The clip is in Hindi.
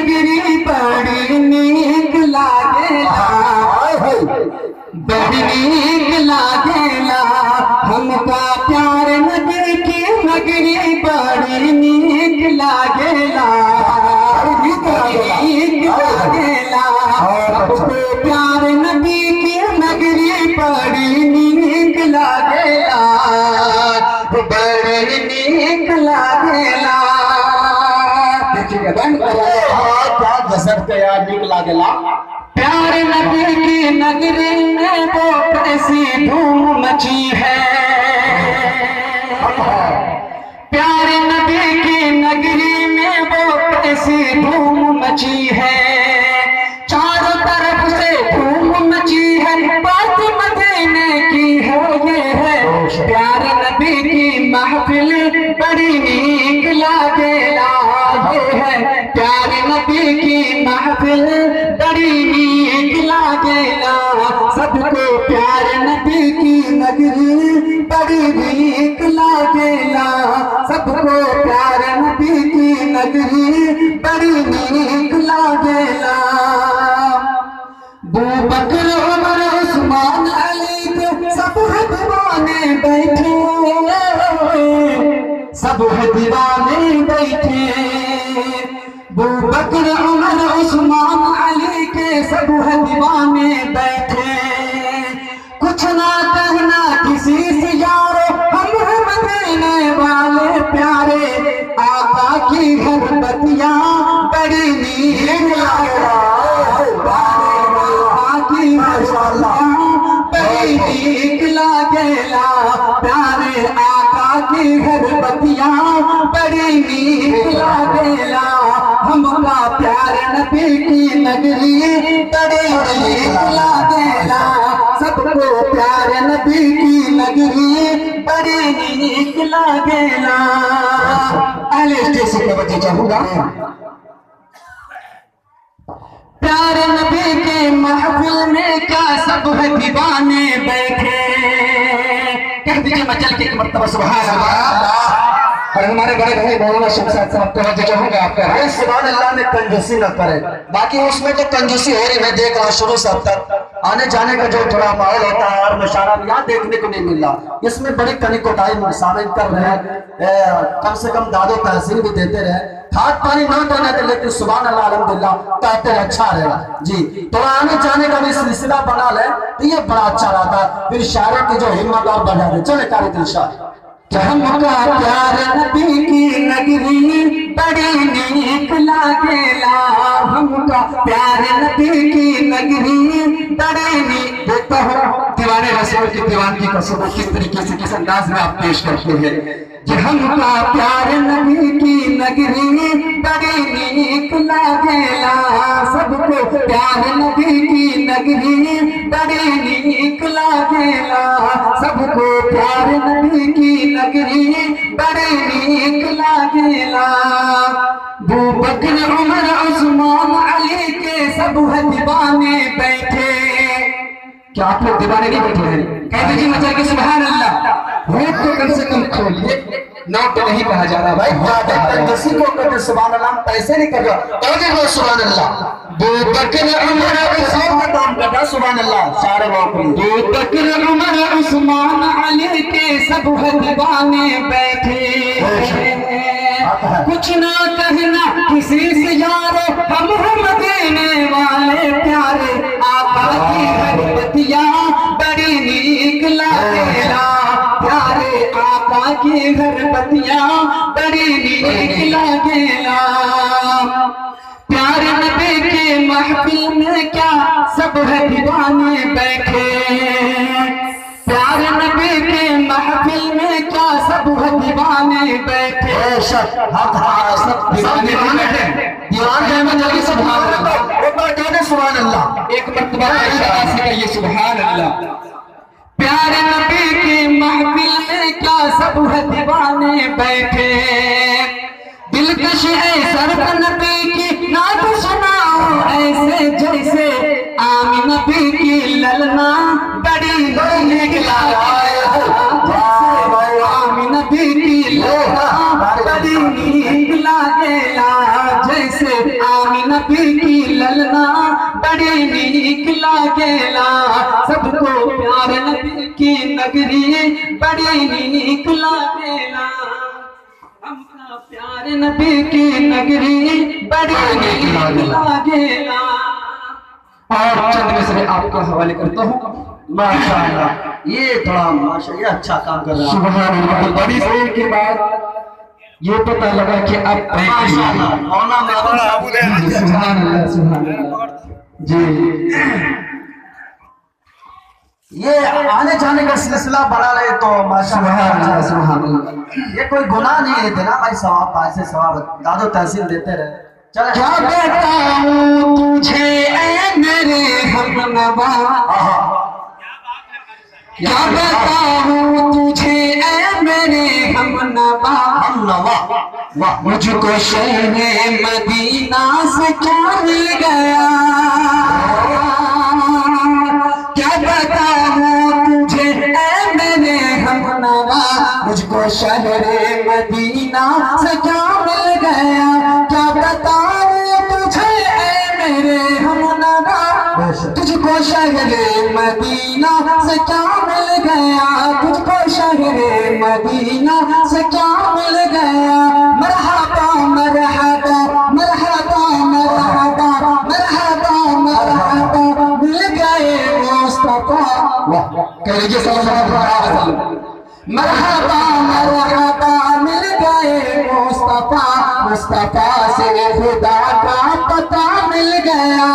नगरी बड़ी नीक लागेला, बड़ी नीक लागेला। हमका प्यार नबी की नगरी बड़ी नीक लागेला, नीक लागेला। हमको प्यार नबी की नगरी बड़ी नीक लागेला, बड़ी नीक लागेला। क्या गजब के यार नीक लागेला। प्यार नबी की नगरी में वो कैसी धूम मची है, प्यार नबी की नगरी में वो कैसी धूम मची है। चारों तरफ से धूम मची है, बात मदीने की है ये है। प्यार नबी की महफिल बड़ी नीक लागेला, ये है प्यार नबी की महफिल बड़ी नीक लागेला। सबको प्यार नबी की नगरी बड़ी नीक लागेला, सबको प्यार नबी की नगरी बड़ी नीक लागेला। अबू बकर उमर उस्मान अली के सब दीवाने बैठे, सब दीवाने बैठे। अबू बकर उमर उस्मान अली के सब दीवाने बैठे। कुछ ना कहना किसी से यारो, हम मदीने वाले प्यारे। आका की हर बतियां बड़ी नीक लागेला, आका की हर बतियां बड़ी नीक लागेला। प्यारे आका की हर बतियां बड़ी नीक लागेला। हमका प्यार नबी की नगरी बड़ी नीक लागेला, सबको प्यार नबी की नगरी बड़ी नीक लागेला। पहले स्टेशन पे बच्चे चाहूंगा। प्यार नबी के महफिल में क्या सब दीवाने बैठे। कह दीजिए मैं चल के एक मर्तबा सुभान अल्लाह। और हमारे बड़े भाई मौलाना शमशाद साहब को चाहूंगा आपका भाई सुभान अल्लाह ने कंजूसी न करे। बाकी उसमें तो कंजूसी हो रही, मैं देख रहा हूँ शुरू से अब तक आने जाने का जो थोड़ा माहौल होता है और मुशारा यहाँ देखने को नहीं मिल रहा। इसमें बड़ी कनी कोताही शामिल कर रहे हैं। कम से कम दादो तहसील भी देते रहे, खाद पानी ना देना थे, लेकिन सुभान अल्लाह अल्हम्दुलिल्लाह कहते रहे अच्छा रहेगा जी। थोड़ा आने जाने का भी सिलसिला बना ले तो ये बड़ा अच्छा रहता है, फिर शायरों की जो हिम्मत और बढ़ा दे। चले कारी दिलशाद। हमका प्यार नबी की नगरी बड़ी नीक लागेला, हमका प्यार नबी की नगरी बड़ी नीक। देखता हो दीवाने रसूल की दीवानगी को सुनो किस तरीके से, किस अंदाज में आप पेश करते हैं। हमका प्यार नबी की नगरी बड़ी नीक लागेला, सबको प्यार नबी की नगरी बड़ी नीक लागेला, सबको प्यार नबी की नगरी बड़ी नीक लागेला। अबू बकर उमर उस्मान अली के सब दीवाने बैठे। क्या आप लोग दीवाने नहीं बैठे हैं? कह दीजिए मचा के सुभान अल्लाह। होठ तो कम से कम खोलिए, नोट तो नहीं कहा जा रहा भाई। किसी को कहते सुभान अल्लाह, पैसे नहीं कर रहा सुभान अल्लाह। अबू बकर उमर का काम करता सुभान अल्लाह सारे वाकई। अबू बकर उमर उस्मान अली के सब दीवाने बैठे। कुछ ना कहना किसी से यारो, हम मदीने वाले प्यारे। आका की हर बतियां बड़ी नीक लागेला, प्यारे आका की हर बतियां बड़ी नीक लागेला। प्यार नबी के महफिल में क्या सब दीवाने बैठे, प्यार नबी के महफिल में क्या सब दीवाने बैठे। सब दीवाने हैं, दीवान है मैं जल्दी सुभान अल्लाह। एक मर्तबा से कहिए सुभान अल्लाह। प्यार नबी के महफिल में क्या सब दीवाने बैठे। दिलकश है सरक नबी की नात सुनाओ ऐसे जैसे आमिन नबी की ललना बड़ी नीक लागे। आमिन नबी की ललना बड़ी नीक लागेला, जैसे आमिना की ललना बड़ी नीक लागेला सबको प्यार नबी की नगरी बड़ी नीक लागेला हमका प्यार नबी की नगरी बड़ी नीक लागेला। और चंद मिसरे आपको हवाले करता हूँ। माशाअल्लाह, ये थोड़ा माशाअल्लाह अच्छा काम कर रहा है। सुभान अल्लाह। बड़ी देर के बाद ये पता लगा कि अब माशाअल्लाह मौलाना मेहमान सुभान अल्लाह सुभान अल्लाह जी। ये आने जाने का सिलसिला बढ़ा रहे तो माशाअल्लाह सुभान अल्लाह। ये कोई गुनाह नहीं है देना भाई, सवाब ऐसे सवाब दादो तहसील देते रहे। चल क्या बताऊं तुझे ऐ मेरे हमनवा, क्या बताऊं तुझे ऐ मेरे हमनवा, मुझको शहर मदीना से क्या मिल गया। क्या बताऊं तुझे ऐ मेरे हमनवा, मुझको शहर मदीना से क्या मिल गया। क्या बताऊं तुझे ऐ मेरे हमनवा, तुझको शहर मदीना से क्या मिल गया। तुझको शहर मदीना से क्या मिल गया। मरहबा मरहबा मरहबा मरहबा मरहबा मरहबा मिल गए मुस्तफा। कह लीजिए सल्लल्लाहु अलैहि वसल्लम। मरहबा मरहबा मिल गए मुस्तफा, मुस्तफा से खुदा का पता मिल गया।